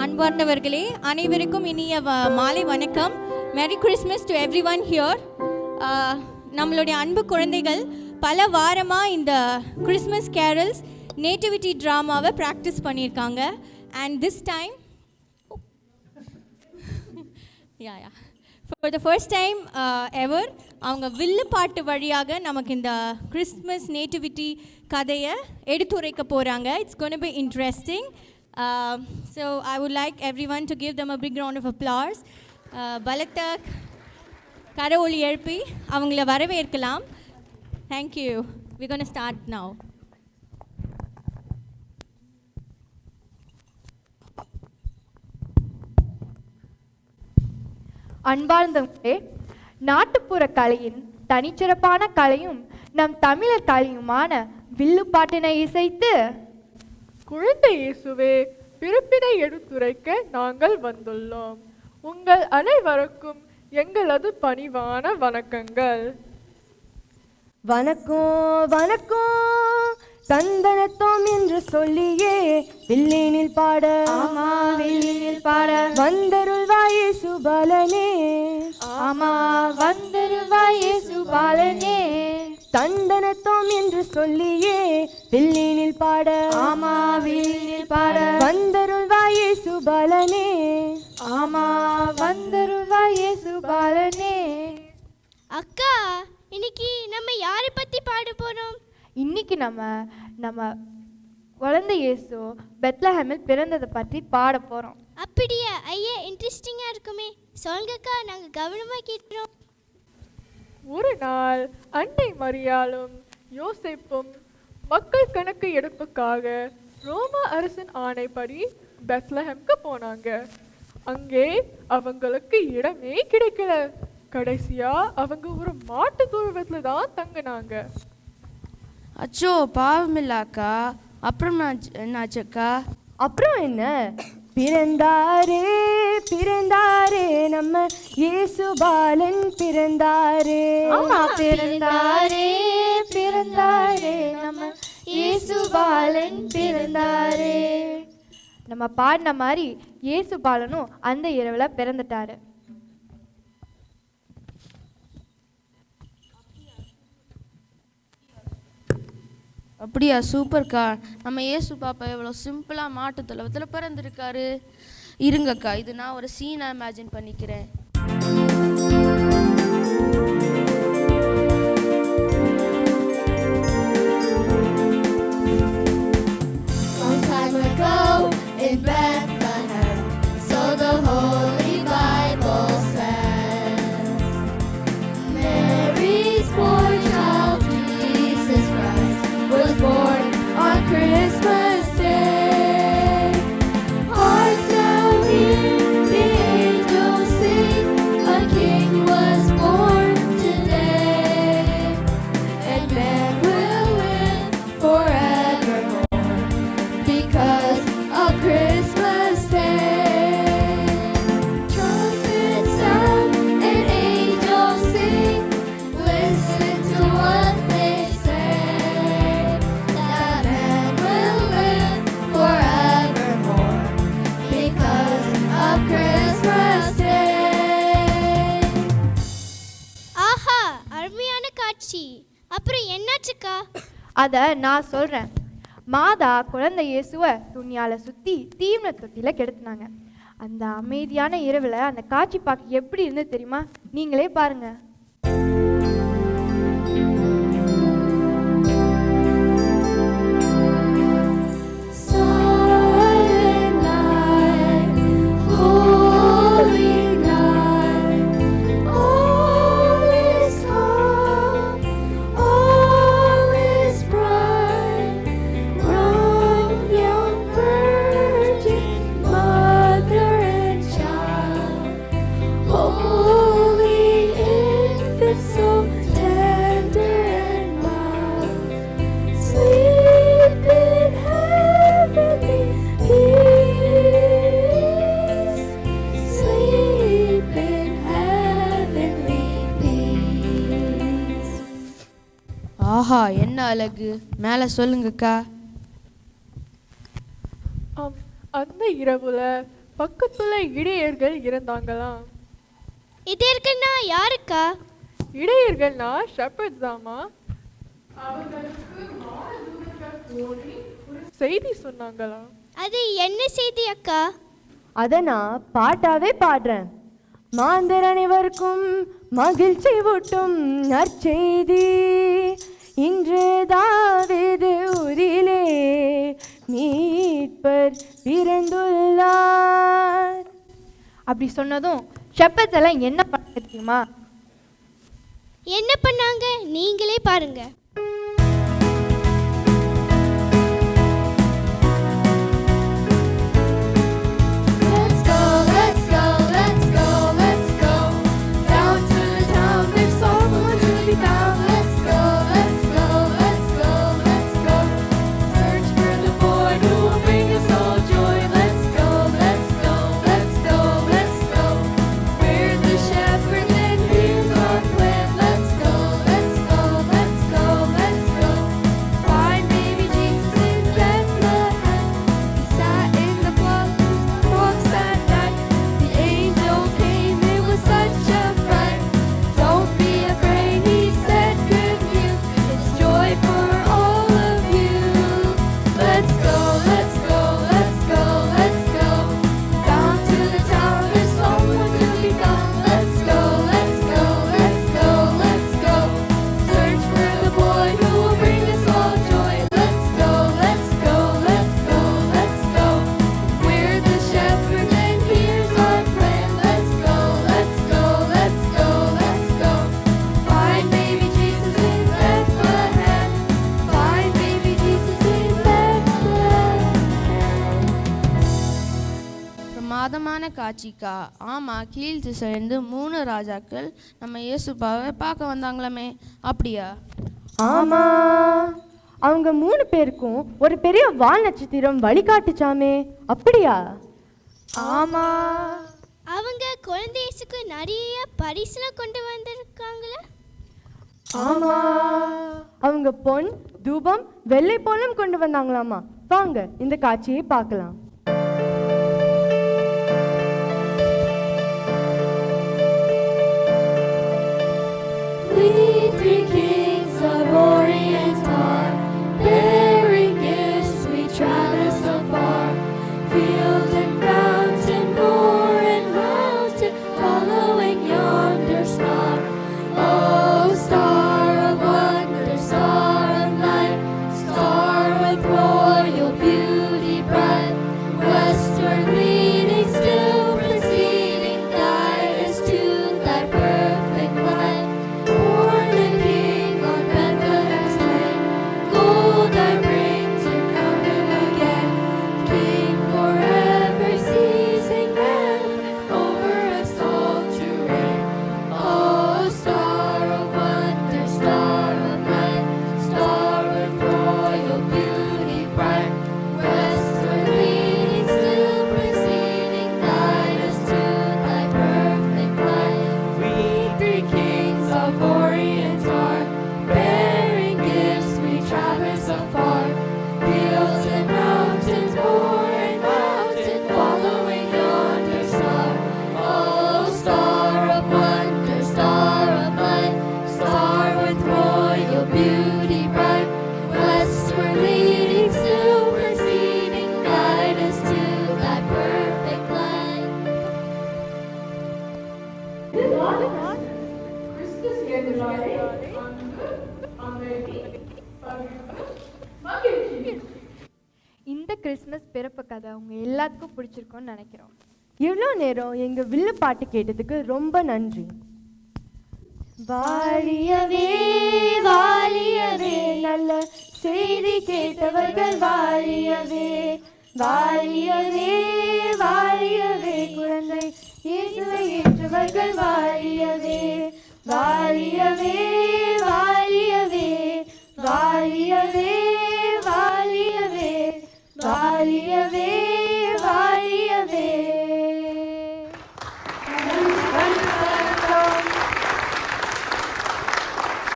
அன்பார்ந்தவர்களே, அனைவருக்கும் இனிய மாலை வணக்கம். Merry Christmas to every one here. நம்மளுடைய அன்பு குழந்தைகள் பல வாரமாக இந்த கிறிஸ்மஸ் கேரல்ஸ் நேட்டிவிட்டி ட்ராமாவை ப்ராக்டிஸ் பண்ணியிருக்காங்க. And this time for the first time ever அவங்க வில்லு பாட்டு வழியாக நமக்கு இந்த கிறிஸ்மஸ் நேட்டிவிட்டி கதையை எடுத்துரைக்க போகிறாங்க. It's gonna be interesting. So I would like everyone to give them a big round of applause. பலத்த கரவொலி எழுப்பி அவங்கள வரவேற்கலாம். Thank you. We're going to start now. அன்பார்ந்தவர்களே, நாட்டுப்புற கலையின் தனிச்சிறப்பான கலையும் நம் தமிழர் கலையுமான வில்லுப்பாட்டினை இசைத்து குழந்தை இயேசுவே பிறப்பினை எடுத்துரைக்க நாங்கள் வந்துள்ளோம். உங்கள் அனைவருக்கும் எங்களது பணிவான வணக்கங்கள். வணக்கம் வணக்கம் தந்தனத்தோம் என்று சொல்லியே வில்லினில் பாட வில்லினில் பாட வந்தருள்வாயே சுபாலனே வந்தருள்வாயே சுபாலனே தந்தனத்தோம் என்று சொல்லியே வில்லினில் பாட வில்லினில் பாட வந்தருள்வாயே சுபாலனே வந்தருள்வாயே சுபாலனே. அக்கா, இன்னைக்கு நம்ம யாரை பத்தி பாட போறோம்? இன்னைக்கு நம்ம குழந்தை இயேசு பெத்லஹேமில் பிறந்ததை பற்றி பாட போறோம். அப்படியா? ஐயா, இன்ட்ரெஸ்டிங்கா இருக்குமே. சொல்லுங்கக்கா, நாங்க கவனமா கேட்கிறோம். ஒரு நாள் அன்னை மரியாளும் யோசேப்பும் மக்கள் கணக்கு எடுப்புக்காக ரோமா அரசின் ஆணைப்படி பெத்லஹேம்க்கு போனாங்க. அங்கே அவங்களுக்கு இடமே கிடைக்கல. கடைசியா அவங்க ஒரு மாட்டு தொழுவத்துல தான் தங்கினாங்க. அச்சோ, பாவமில்லாக்கா. அப்புறம் என்னாச்சக்கா? அப்புறம் என்ன, பிறந்தாரே பிறந்தாரே நம்ம இயேசு பாலன் பிறந்தாரே. பிறந்தாரே பிறந்தாரே நம்ம இயேசு பாலன் பிறந்தாரே. நம்ம பாடின மாதிரி இயேசு பாலனும் அந்த இரவுல பிறந்துட்டாரு. அப்படியா? சூப்பர்க்கா. நம்ம இயேசு பாப்பா எவ்வளோ சிம்பிளாக மாட்டு தொழுவத்தில் பிறந்திருக்காரு. இருங்கக்கா, இது நான் ஒரு சீனை இமேஜின் பண்ணிக்கிறேன். அப்புறம் என்னாச்சுக்கா? அதை நான் சொல்றேன். மாதா குழந்தை இயேசுவை துணியால சுத்தி தீவன தொட்டில கெடுத்துனாங்க. அந்த அமைதியான இரவுல அந்த காட்சி பார்க்க எப்படி இருந்து தெரியுமா? நீங்களே பாருங்க. ஆஹா, என்ன அழகு. மேலே சொல்லுங்கக்கா. அந்த இரவுல பக்கத்துல இடையர்கள் இருந்தாங்களாம். இது இருக்குன்னா யாருக்கா? இடையர்கள்னா ஷெப்பர்ட்ஸ் தாமா. செய்தி சொன்னாங்களாம். அது என்ன செய்தி அக்கா? அதை நான் பாட்டாவே பாடுறேன். மாந்தர் அனைவருக்கும் மகிழ்ச்சி ஊட்டும் நற்செய்தி, இன்று தாவீது ஊரிலே மீட்பர் பிறந்துள்ளார். அப்படி சொன்னதும் ஷெப்பர்ட்ஸ் எல்லாம் என்ன பண்ண தெரியுமா? என்ன பண்ணாங்க நீங்களே பாருங்க. பிரமாதமான காட்சிக்கா. ஆமாம், கீழ் திசையிலிருந்து 3 ராஜாக்கள் நம்ம இயேசுப்பாவை பார்க்க வந்தாங்களாமே, அப்படியா? ஆமா, அவங்க 3 பேருக்கும் ஒரு பெரிய வால் நட்சத்திரம் வழிகாட்டுச்சாமே, அப்படியா? ஆமா. அவங்க குழந்தை இயேசுக்கு நிறைய பரிசுலாம் கொண்டு வந்திருக்காங்களே. ஆமா, அவங்க பொன், தூபம், வெள்ளை போலம் கொண்டு வந்தாங்களாமா. வாங்க இந்த காட்சியை பார்க்கலாம். இந்த கிறிஸ்மஸ் பிறப்பு கதை உங்க எல்லாத்துக்கும் பிடிச்சிருக்கும்னு நினைக்கிறோம். இவ்வளோ நேரம் எங்க வில்லு பாட்டு கேட்டதுக்கு ரொம்ப நன்றி. வாழியவே வாழியவே, நல்ல செய்தி கேட்டவர்கள் வாழியவே வாழியவே வாழியவே, குழந்தை இயேசுவை ஏற்றவர்கள் வாழியவே வாழியவே வாழியவே வாழியவே